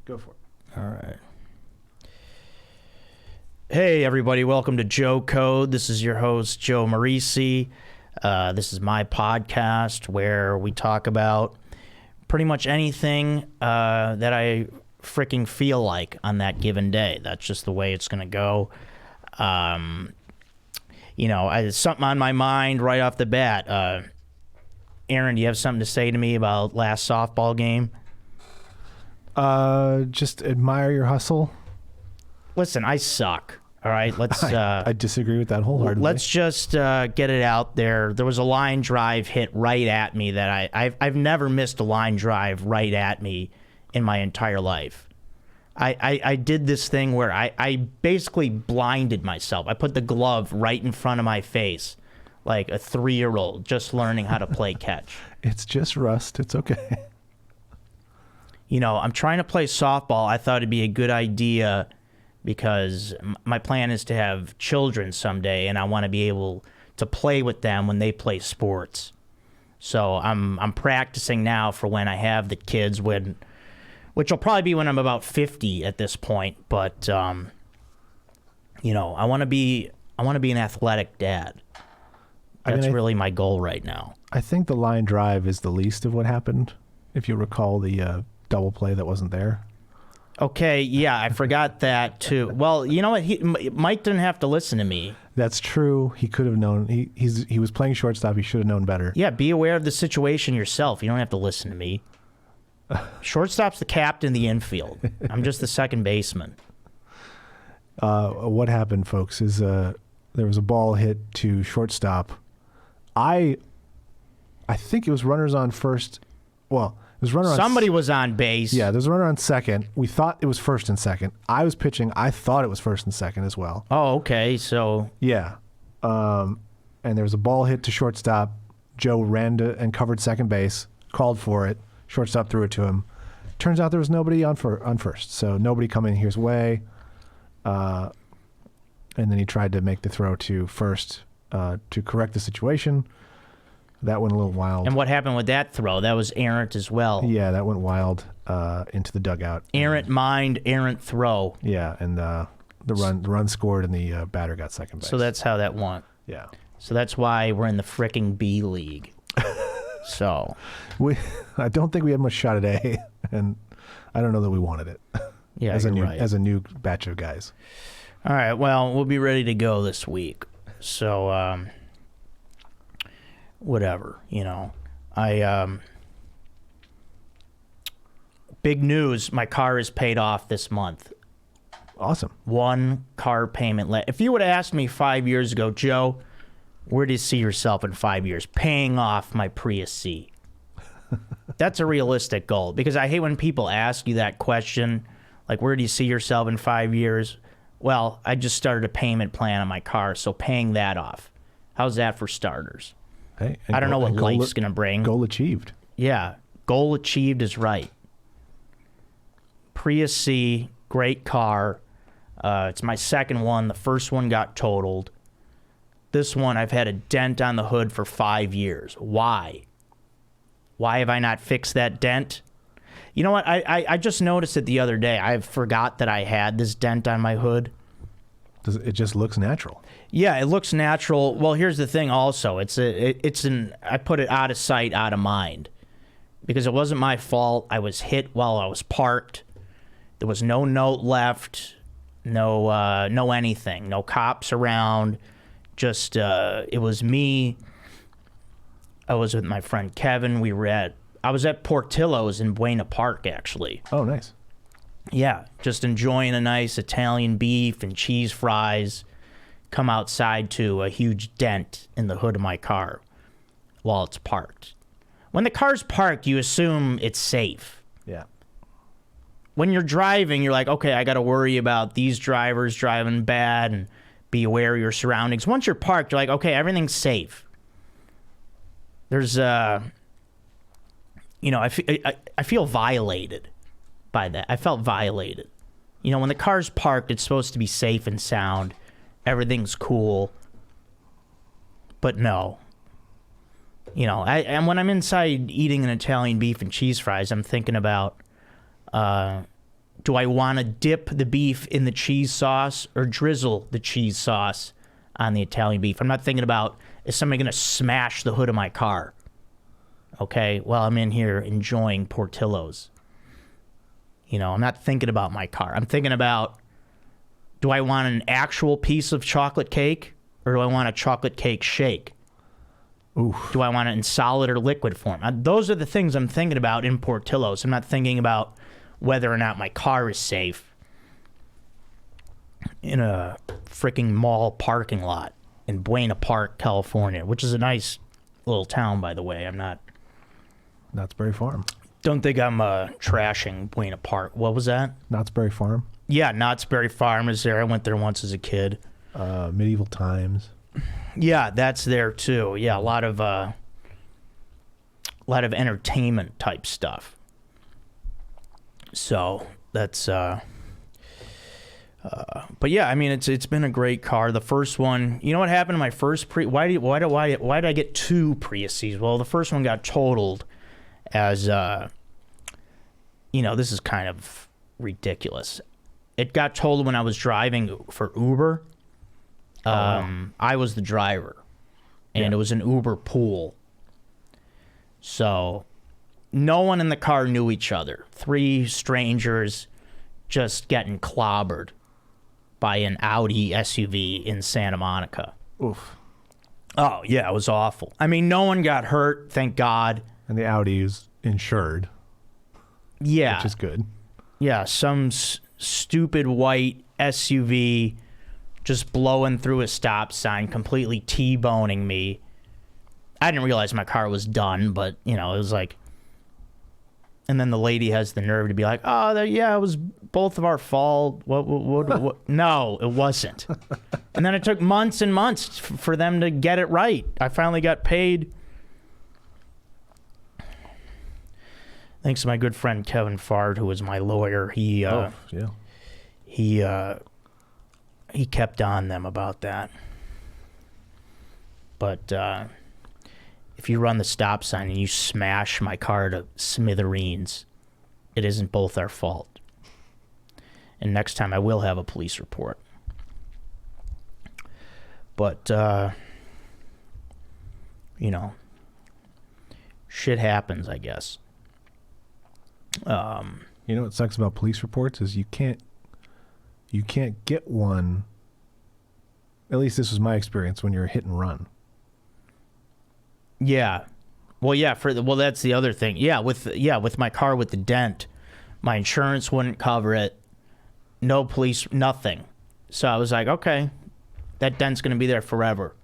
Go for it. All right. Hey, everybody. Welcome to Joe Code. This is your host, Joe Marrese. This is my podcast where we talk about pretty much anything that I freaking feel like on that given day. That's just the way it's going to go. Something on my mind right off the bat. Aaron, do you have something to say to me about last softball game? Just admire your hustle. Listen, I suck. All right, let's. I disagree with that wholeheartedly. Let's just get it out there. There was a line drive hit right at me that I've never missed a line drive right at me in my entire life. I did this thing where I basically blinded myself. I put the glove right in front of my face, like a 3-year-old just learning how to play catch. It's just rust. It's okay. You know, I'm trying to play softball. I thought it'd be a good idea because my plan is to have children someday, and I want to be able to play with them when they play sports. So I'm practicing now for when I have the kids, which will probably be when I'm about 50 at this point. But I want to be an athletic dad. That's really my goal right now. I think the line drive is the least of what happened. If you recall the double play that wasn't there. Okay, yeah, I forgot that too. Well, you know what? Mike didn't have to listen to me. That's true. He could have known. He was playing shortstop. He should have known better. Yeah, be aware of the situation yourself. You don't have to listen to me. Shortstop's the captain, the infield. I'm just the second baseman. What happened, folks, is there was a ball hit to shortstop. I think it was runners on first. Well, it was runner on. Somebody was on base. Yeah, there's a runner on second. We thought it was first and second. I was pitching. I thought it was first and second as well. Oh, okay. So yeah, and there was a ball hit to shortstop. Joe ran to and covered second base, called for it. Shortstop threw it to him. Turns out there was nobody on first, so nobody coming his way. And then he tried to make the throw to first to correct the situation. That went a little wild. And what happened with that throw? That was errant as well. Yeah, that went wild into the dugout. Errant mind, errant throw. Yeah, and the run scored, and the batter got second base. So that's how that went. Yeah. So that's why we're in the frickin' B League. So I don't think we had much shot at A, and I don't know that we wanted it. Yeah, as a new batch of guys. All right, well, we'll be ready to go this week. So whatever, big news, my car is paid off this month. Awesome. One car payment left. If you would have asked me 5 years ago, Joe, where do you see yourself in 5 years? Paying off my Prius C. That's a realistic goal, because I hate when people ask you that question, like, where do you see yourself in 5 years? Well, I just started a payment plan on my car, so paying that off. How's that for starters? Hey, I don't know what life's going to bring. Goal achieved. Yeah, goal achieved is right. Prius C, great car. It's my second one. The first one got totaled. This one, I've had a dent on the hood for 5 years. Why? Why have I not fixed that dent? You know what? I just noticed it the other day. I forgot that I had this dent on my hood. It just looks natural. Yeah, it looks natural. Well, here's the thing also. I put it out of sight, out of mind. Because it wasn't my fault. I was hit while I was parked. There was no note left. No anything. No cops around. Just, it was me. I was with my friend Kevin. I was at Portillo's in Buena Park, actually. Oh, nice. Yeah, just enjoying a nice Italian beef and cheese fries. Come outside to a huge dent in the hood of my car while it's parked. When the car's parked, you assume it's safe. Yeah. When you're driving, you're like, okay, I got to worry about these drivers driving bad and be aware of your surroundings. Once you're parked, you're like, okay, everything's safe. There's, I feel violated by that. I felt violated. When the car's parked, it's supposed to be safe and sound. Everything's cool. But no. And when I'm inside eating an Italian beef and cheese fries, I'm thinking about, do I want to dip the beef in the cheese sauce or drizzle the cheese sauce on the Italian beef? I'm not thinking about, is somebody going to smash the hood of my car? Okay, while I'm in here enjoying Portillo's. I'm not thinking about my car. I'm thinking about, do I want an actual piece of chocolate cake or do I want a chocolate cake shake? Oof. Do I want it in solid or liquid form? Those are the things I'm thinking about in Portillo's. I'm not thinking about whether or not my car is safe in a freaking mall parking lot in Buena Park, California, which is a nice little town, by the way. I'm not... Knott's Berry Farm. Don't think I'm trashing Buena Park. What was that? Knott's Berry Farm. Yeah, Knott's Berry Farm is there. I went there once as a kid. Medieval Times. Yeah, that's there too. Yeah, a lot of entertainment type stuff. So that's but yeah, I mean it's been a great car. The first one, you know what happened to my first why did I get two Priuses? Well, the first one got totaled as this is kind of ridiculous. It got totaled when I was driving for Uber. I was the driver, and It was an Uber pool. So no one in the car knew each other. Three strangers just getting clobbered by an Audi SUV in Santa Monica. Oof. Oh, yeah, it was awful. I mean, no one got hurt, thank God. And the Audi is insured. Yeah. Which is good. Yeah, some stupid white SUV just blowing through a stop sign, completely T-boning me. I didn't realize my car was done, but, it was like... And then the lady has the nerve to be like, oh, it was both of our fault. What? No, it wasn't. And then it took months and months for them to get it right. I finally got paid. Thanks to my good friend Kevin Fard, who was my lawyer. He kept on them about that. But if you run the stop sign and you smash my car to smithereens, it isn't both our fault. And next time I will have a police report. But, shit happens, I guess. What sucks about police reports is you can't get one. At least this was my experience when you're hit and run. Yeah. Well, yeah, that's the other thing. Yeah, with my car with the dent, my insurance wouldn't cover it. No police, nothing. So I was like, okay, that dent's going to be there forever.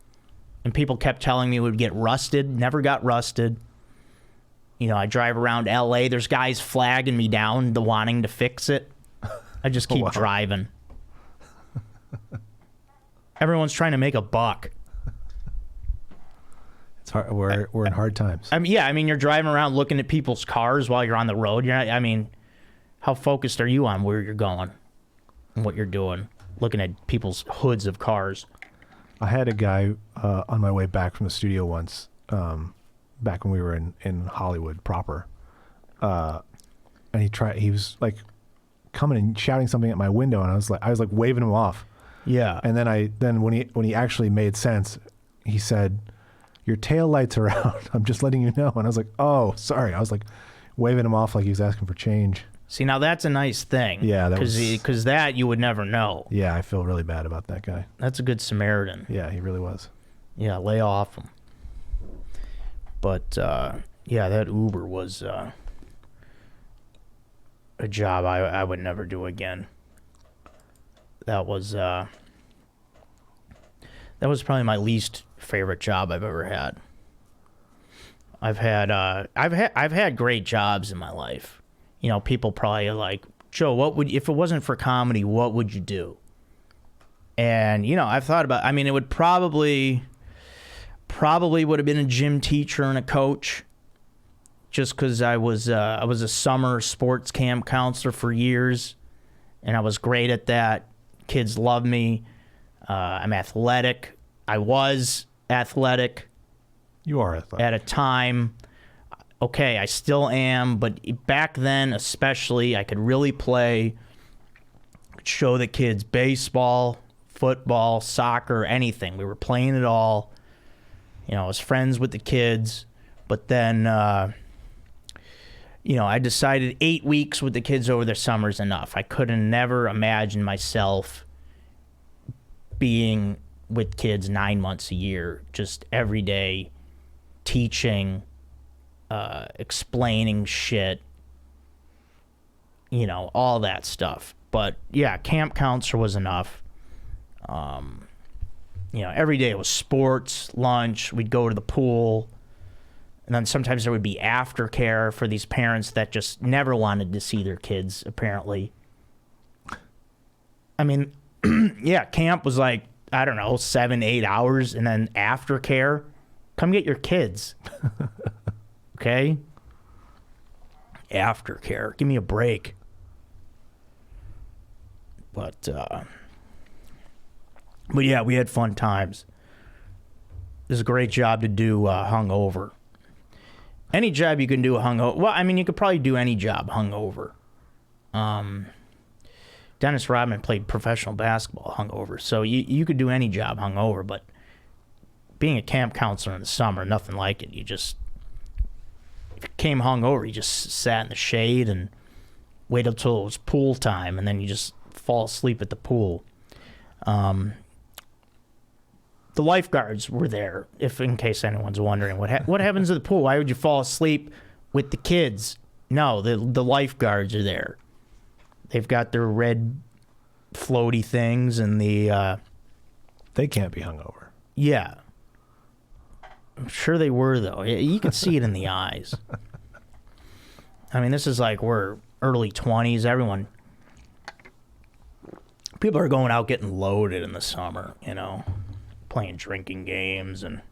And people kept telling me it would get rusted. Never got rusted. I drive around LA. There's guys flagging me down, wanting to fix it. I just keep driving. Everyone's trying to make a buck. It's hard. We're in hard times. I mean, you're driving around looking at people's cars while you're on the road. How focused are you on where you're going and what you're doing? Looking at people's hoods of cars. I had a guy on my way back from the studio once, back when we were in Hollywood proper, and he was like coming and shouting something at my window, and I was like waving him off. Yeah. And then when he actually made sense, he said, "Your tail lights are out. I'm just letting you know." And I was like, "Oh, sorry." I was like waving him off like he was asking for change. See, now that's a nice thing. Yeah, because that you would never know. Yeah, I feel really bad about that guy. That's a good Samaritan. Yeah, he really was. Yeah, lay off him. But that Uber was a job I would never do again. That was probably my least favorite job I've ever had. I've had great jobs in my life. People probably are like, Joe, if it wasn't for comedy, what would you do? And I've thought about. It would probably would have been a gym teacher and a coach. Just because I was a summer sports camp counselor for years, and I was great at that. Kids love me. I'm athletic. I was athletic. You are athletic. at a time. Okay, I still am, but back then especially, I could really play, could show the kids baseball, football, soccer, anything. We were playing it all. You know, I was friends with the kids, but then, you know, I decided 8 weeks with the kids over their summer's enough. I could have never imagined myself being with kids 9 months a year, just every day, teaching, explaining shit, you know, all that stuff. But yeah, camp counselor was enough. You know, every day it was sports, lunch, we'd go to the pool, and then sometimes there would be aftercare for these parents that just never wanted to see their kids, apparently. I mean, yeah, camp was like, I don't know, 7-8 hours, and then aftercare, come get your kids. Okay? Aftercare. Give me a break. But yeah, we had fun times. This is a great job to do hungover. Any job you can do hungover. Well, I mean, you could probably do any job hungover. Dennis Rodman played professional basketball hungover, so you could do any job hungover, but being a camp counselor in the summer, nothing like it. You just, if you came hungover, you just sat in the shade and waited until it was pool time, and then you just fall asleep at the pool. The lifeguards were there, if in case anyone's wondering what happens to the pool. Why would you fall asleep with the kids? No, the lifeguards are there. They've got their red floaty things and the. They can't be hungover. Yeah, I'm sure they were though. You could see it in the eyes. I mean, this is like we're early 20s. People are going out getting loaded in the summer, you know, playing drinking games, and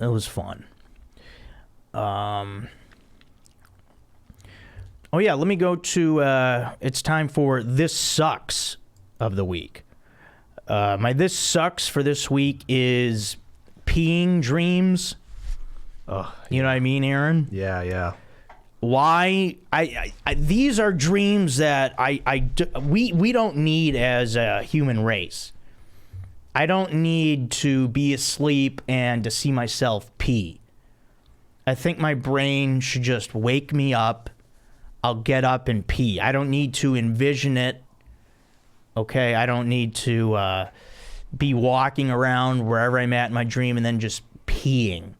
it was fun. Oh yeah, let me go to, it's time for This Sucks of the week. My This Sucks for this week is peeing dreams. Oh, you know what I mean, Aaron? Yeah. Why I these are dreams that we don't need as a human race. I don't need to be asleep and to see myself pee. I think my brain should just wake me up. I'll get up and pee. I don't need to envision it. Okay, I don't need to be walking around wherever I'm at in my dream and then just peeing.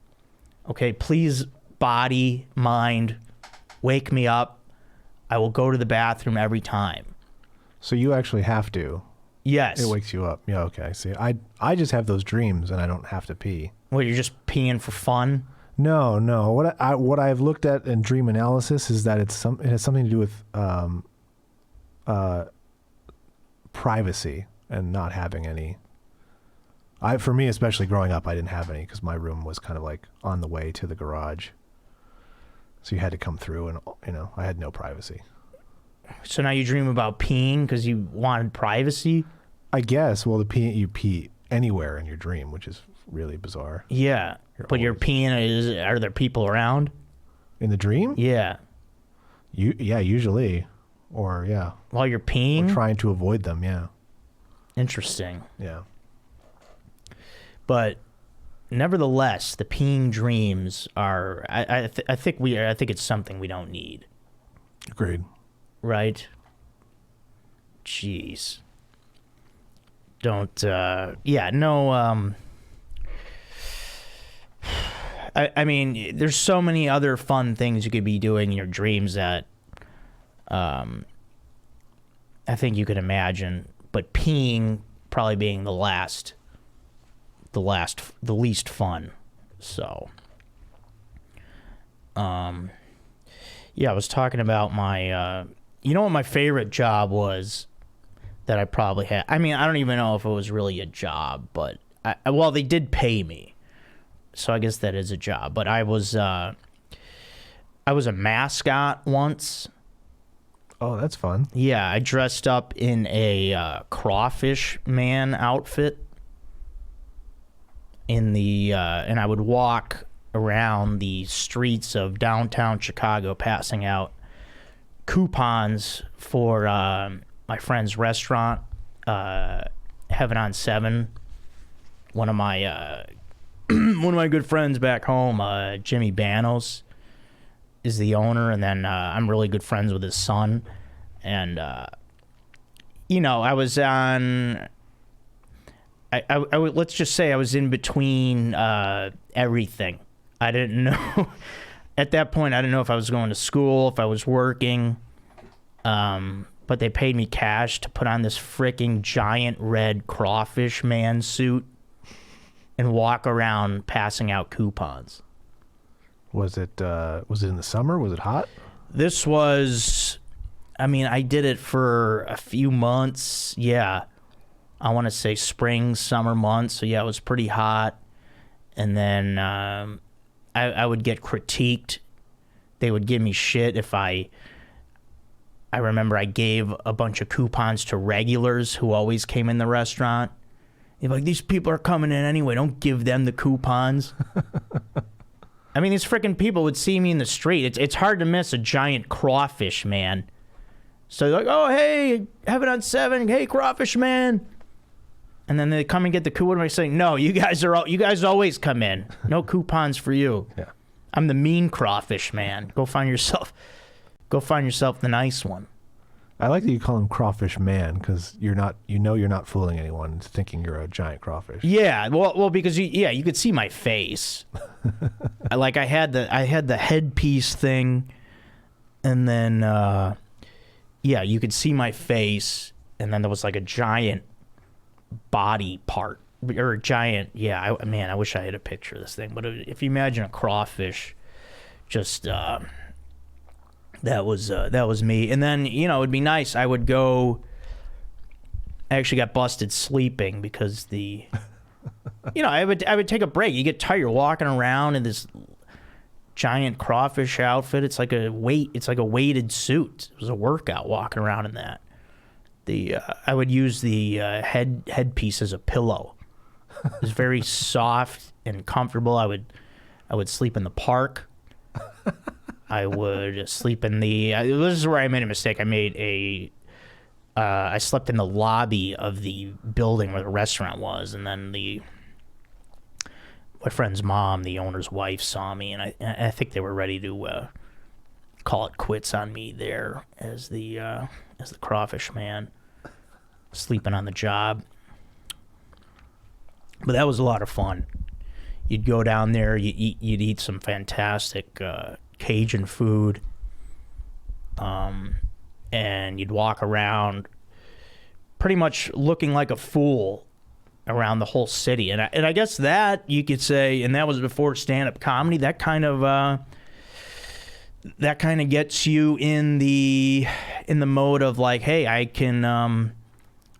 Okay, please, body, mind, wake me up. I will go to the bathroom every time. So you actually have to. Yes. It wakes you up. Yeah, okay. See, I just have those dreams and I don't have to pee. Well, you're just peeing for fun? No. What I've looked at in dream analysis is that it has something to do with privacy and not having any. For me, especially growing up, I didn't have any because my room was kind of like on the way to the garage. So you had to come through and, you know, I had no privacy. So now you dream about peeing because you wanted privacy? I guess. Well, you pee anywhere in your dream, which is really bizarre. Yeah. You're peeing, are there people around? In the dream? Yeah. Yeah, usually. Or, yeah. While you're peeing? Or trying to avoid them, yeah. Interesting. Yeah. But nevertheless, the peeing dreams are, I think it's something we don't need. Agreed. Right? Jeez. Don't, yeah, no, I mean, there's so many other fun things you could be doing in your dreams that, I think you could imagine, but peeing probably being the least fun. So, yeah, I was talking about my, you know what my favorite job was that I probably had? I mean, I don't even know if it was really a job, but well, they did pay me. So I guess that is a job, but I was a mascot once. Oh, that's fun. Yeah, I dressed up in a crawfish man outfit. and I would walk around the streets of downtown Chicago passing out coupons for my friend's restaurant, Heaven on Seven. One of my good friends back home, Jimmy Banos, is the owner, and then I'm really good friends with his son. And I was on. Let's just say I was in between everything. I didn't know at that point. I didn't know if I was going to school, if I was working. But they paid me cash to put on this freaking giant red crawfish man suit and walk around passing out coupons. Was it in the summer? Was it hot? This was, I did it for a few months. Yeah. I want to say spring, summer months. So yeah, it was pretty hot. And then I would get critiqued. They would give me shit if I remember I gave a bunch of coupons to regulars who always came in the restaurant. They're like, these people are coming in anyway. Don't give them the coupons. These freaking people would see me in the street. It's hard to miss a giant crawfish man. So they're like, oh, hey, Heaven on Seven. Hey, crawfish man. And then they come and get the coupon. I say, no, you guys always come in. No coupons for you. Yeah. I'm the mean crawfish man. Go find yourself the nice one. I like that you call him crawfish man because you're not fooling anyone into thinking you're a giant crawfish. Yeah, well, because you could see my face. I had the headpiece thing, and then you could see my face, and then there was like a giant body part or a giant. Yeah, I wish I had a picture of this thing. But if you imagine a crawfish, just that was me. And then it'd be nice. I would go. I actually got busted sleeping because I would take a break. You get tired walking around in this giant crawfish outfit. It's like a weighted suit. It was a workout walking around in that. I would use the headpiece as a pillow. It was very soft and comfortable. I would sleep in the park. I would sleep in this is where I made a mistake. I slept in the lobby of the building where the restaurant was, and then my friend's mom, the owner's wife, saw me, and I think they were ready to call it quits on me there as the crawfish man, sleeping on the job. But that was a lot of fun. You'd go down there, you'd eat some fantastic Cajun food, and you'd walk around pretty much looking like a fool around the whole city. And I guess that you could say, and that was before stand-up comedy, that kind of gets you in the mode of like, hey, I can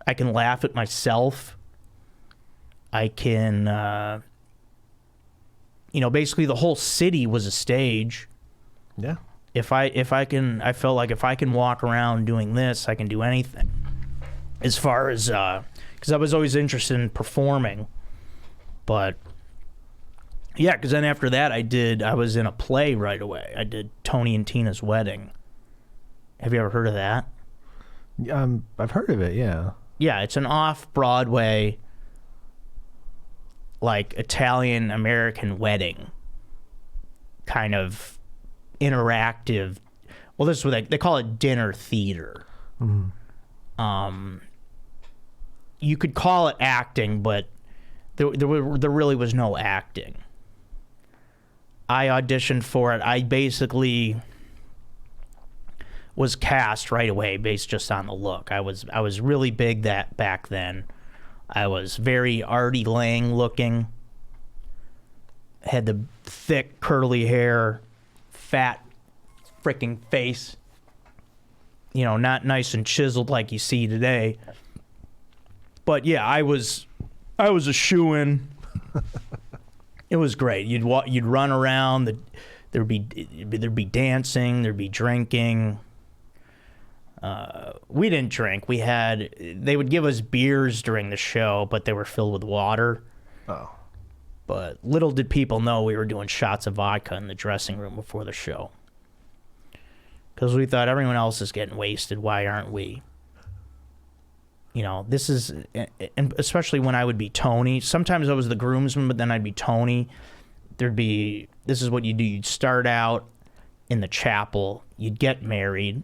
laugh at myself. I can basically the whole city was a stage. Yeah. I felt like if I can walk around doing this, I can do anything. As far as, because I was always interested in performing. But, yeah, because then after that I was in a play right away. I did Tony and Tina's Wedding. Have you ever heard of that? I've heard of it, yeah. Yeah, it's an off-Broadway, like, Italian-American wedding kind of interactive. Well, this is what they call it, dinner theater. Mm-hmm. You could call it acting, but there really was no acting. I auditioned for it. I basically was cast right away based just on the look. I was really big back then. I was very Artie Lang looking. Had the thick curly hair, fat freaking face. Not nice and chiseled like you see today. But yeah, I was a shoo-in. It was great. You'd run around. There'd be dancing. There'd be drinking. We didn't drink. They would give us beers during the show, but they were filled with water. Oh. But little did people know we were doing shots of vodka in the dressing room before the show. Because we thought everyone else is getting wasted. Why aren't we? You know, this is, and especially when I would be Tony. Sometimes I was the groomsman, but then I'd be Tony. This is what you do. You'd start out in the chapel. You'd get married.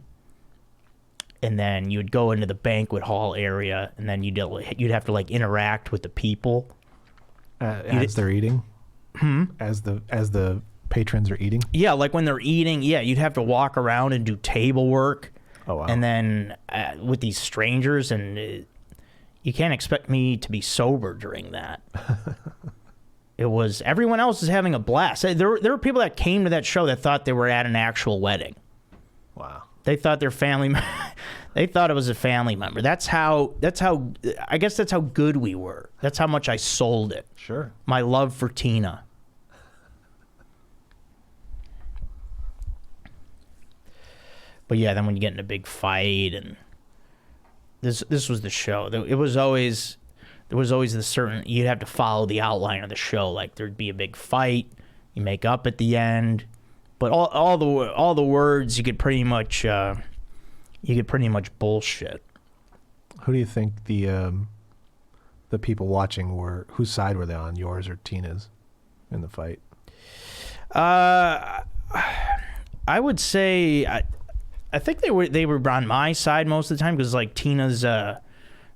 And then you would go into the banquet hall area. And then you'd have to, like, interact with the people. As they're eating? As the patrons are eating? Yeah, like when they're eating, you'd have to walk around and do table work. Oh, wow. And then with these strangers, and you can't expect me to be sober during that. Everyone else is having a blast. There were people that came to that show that thought they were at an actual wedding. Wow. They thought their family, they thought it was a family member. I guess that's how good we were. That's how much I sold it. Sure. My love for Tina. But yeah, then when you get in a big fight, and this was the show. There was always this certain, you'd have to follow the outline of the show. Like there'd be a big fight, you make up at the end, but all the words you could pretty much bullshit. Who do you think the people watching were? Whose side were they on? Yours or Tina's in the fight? I would say I think they were on my side most of the time, because like Tina's there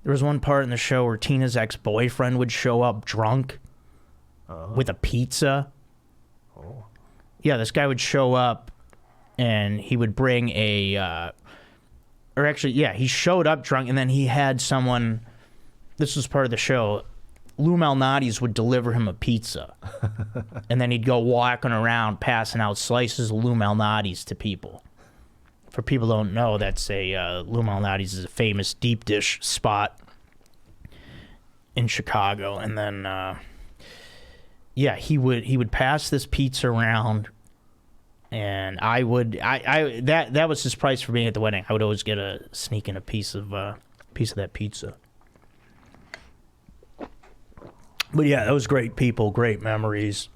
was one part in the show where Tina's ex-boyfriend would show up drunk with a pizza. Oh. Yeah, this guy would show up and he would bring he showed up drunk, and then he had someone, this was part of the show, Lou Malnati's would deliver him a pizza. And then he'd go walking around passing out slices of Lou Malnati's to people. For people who don't know, that's Lou Malnati's is a famous deep dish spot in Chicago. And then, he would pass this pizza around, and that was his price for being at the wedding. I would always sneak in a piece of that pizza. But yeah, those great people, great memories.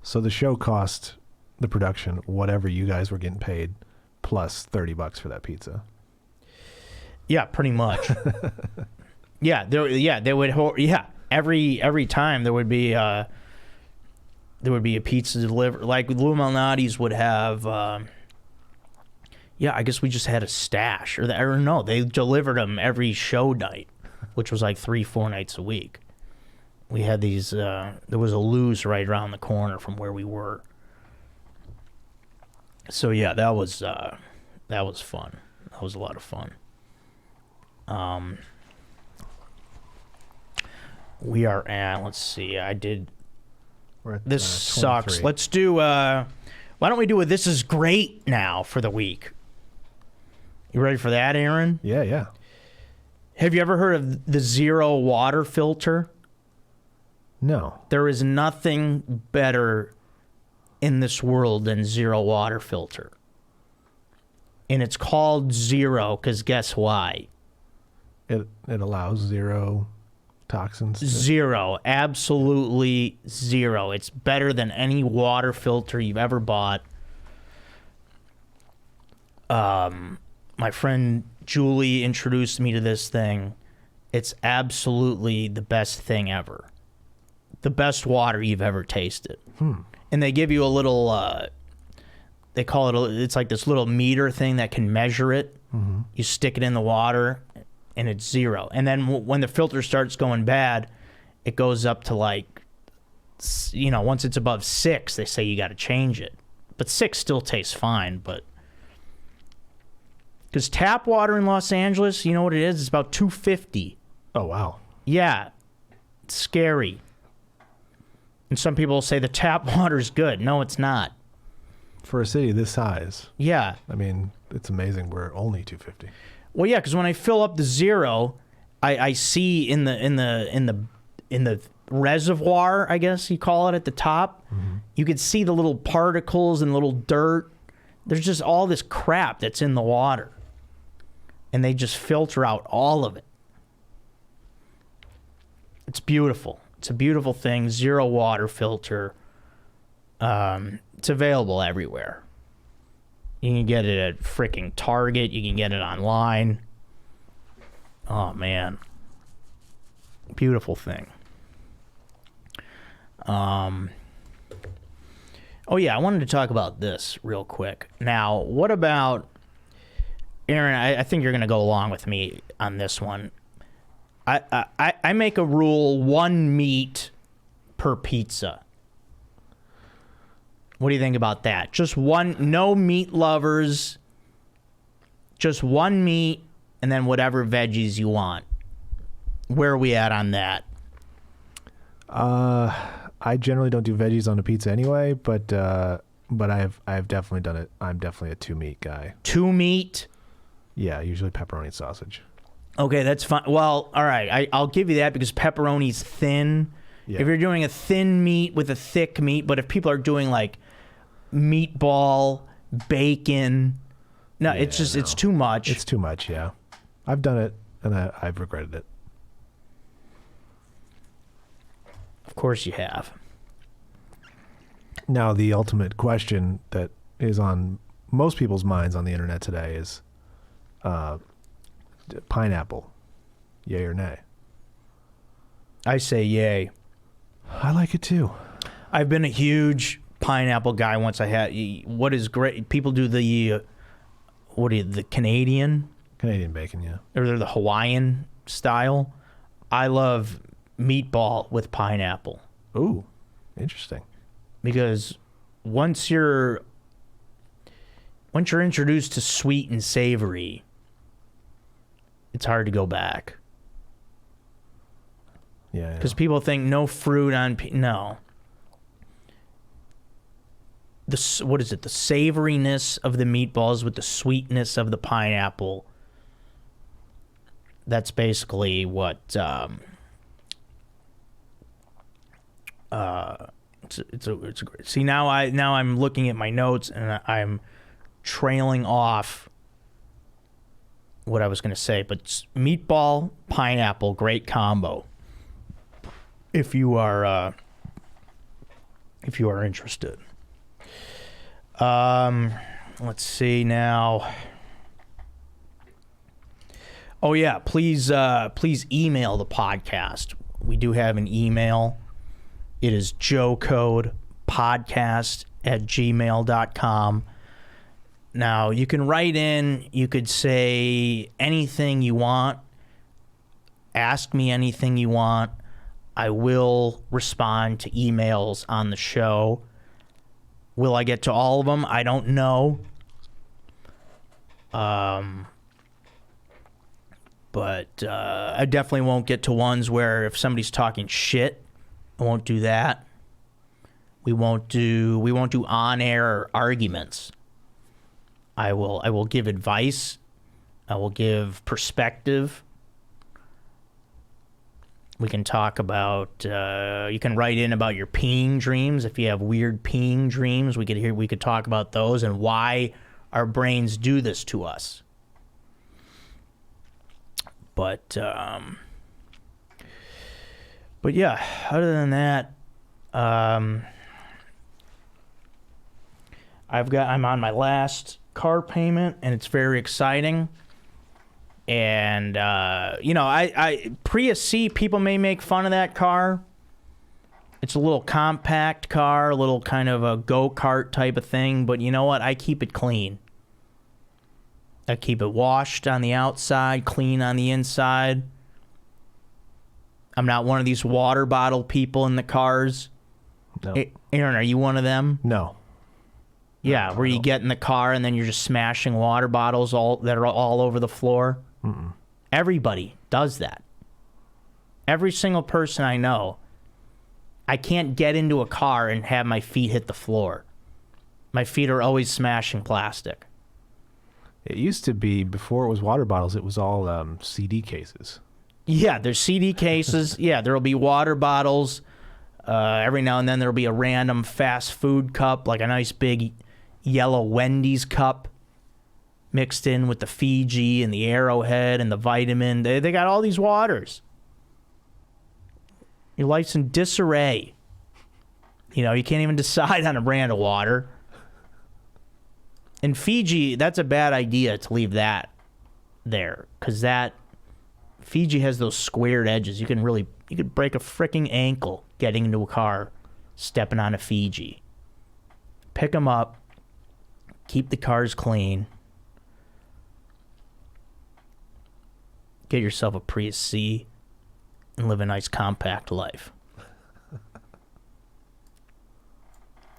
So the show cost the production whatever you guys were getting paid, plus $30 for that pizza. Yeah, pretty much. They would. Every time there would be a pizza delivered. Like Lou Malnati's would have. I guess we just had a stash, or no, they delivered them every show night, which was like 3-4 nights a week. We had these. There was a Lou's right around the corner from where we were. So yeah, that was fun. That was a lot of fun. We are at, let's see, We're at, this sucks. 23. Let's do, why don't we do a This Is Great now for the week? You ready for that, Aaron? Yeah. Have you ever heard of the zero water filter? No. There is nothing better in this world than zero water filter. And it's called zero because guess why? It allows zero toxins. Zero. Absolutely zero. It's better than any water filter you've ever bought. My friend Julie introduced me to this thing. It's absolutely the best thing ever. The best water you've ever tasted. And they give you a little, they call it, it's like this little meter thing that can measure it. Mm-hmm. You stick it in the water, and it's zero. And then when the filter starts going bad, it goes up to like, once it's above 6, they say you got to change it. But 6 still tastes fine, but. Because tap water in Los Angeles, you know what it is? It's about $2.50. Oh, wow. Yeah. It's scary. And some people say the tap water's good. No, it's not. For a city this size. Yeah. I mean, it's amazing we're only $2.50. Well, yeah, because when I fill up the zero, I see in the reservoir, I guess you call it, at the top, you could see the little particles and little dirt. There's just all this crap that's in the water. And they just filter out all of it. It's beautiful. It's a beautiful thing. 0 water filter. It's available everywhere. You can get it at freaking Target. You can get it online. Oh, man. Beautiful thing. Oh, yeah, I wanted to talk about this real quick. Now, what about... Aaron, I think you're going to go along with me on this one. I make a rule, 1 meat per pizza. What do you think about that? Just one, no meat lovers, just 1 meat, and then whatever veggies you want. Where are we at on that? I generally don't do veggies on a pizza anyway, but I've definitely done it. I'm definitely a 2 meat guy. 2 meat? Yeah, usually pepperoni and sausage. Okay, that's fine. Well, all right, I'll give you that because pepperoni's thin. Yeah. If you're doing a thin meat with a thick meat, but if people are doing like meatball, bacon, no, Yeah, it's too much. It's too much, yeah. I've done it, and I've regretted it. Of course you have. Now, the ultimate question that is on most people's minds on the internet today is pineapple, yay or nay? I say yay. I like it too. I've been a huge pineapple guy once. I had what is great. People do the the Canadian bacon, yeah. or the Hawaiian style. I love meatball with pineapple. Ooh, interesting. Because once you're introduced to sweet and savory, it's hard to go back. Yeah. Because people think no fruit on no. What is it? The savoriness of the meatballs with the sweetness of the pineapple. That's basically what it's a great. See, now I'm looking at my notes and I'm trailing off what I was going to say, but meatball, pineapple, great combo. If you are interested. Let's see now. Oh yeah, please email the podcast. We do have an email. It is joecodepodcast@gmail.com. Now, you can write in, you could say anything you want, ask me anything you want. I will respond to emails on the show. Will I get to all of them? I don't know. But I definitely won't get to ones where if somebody's talking shit, I won't do that. We won't do on-air arguments. I will give advice. I will give perspective. We can talk about. You can write in about your peeing dreams. If you have weird peeing dreams, we could talk about those and why our brains do this to us. But yeah, other than that, I'm on my last car payment, and it's very exciting. And Prius C, people may make fun of that car. It's a little compact car, a little kind of a go-kart type of thing, but you know what? I keep it clean. I keep it washed on the outside, clean on the inside. I'm not one of these water bottle people in the cars. No. Aaron, are you one of them? No. Yeah, where you get in the car and then you're just smashing water bottles that are all over the floor. Mm-mm. Everybody does that. Every single person I know. I can't get into a car and have my feet hit the floor. My feet are always smashing plastic. It used to be, before it was water bottles, it was all CD cases. Yeah, there's CD cases. Yeah, there'll be water bottles. Every now and then there'll be a random fast food cup, like a nice big yellow Wendy's cup mixed in with the Fiji and the Arrowhead and the Vitamin. They got all these waters. Your life's in disarray. You know, you can't even decide on a brand of water. In Fiji, that's a bad idea to leave that there, because Fiji has those squared edges. You could break a freaking ankle getting into a car, stepping on a Fiji. Pick them up, keep the cars clean, get yourself a Prius C, and live a nice compact life.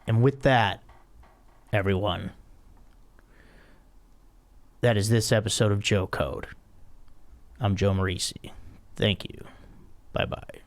And with that, everyone, that is this episode of Joe Code. I'm Joe Marrese. Thank you. Bye-bye.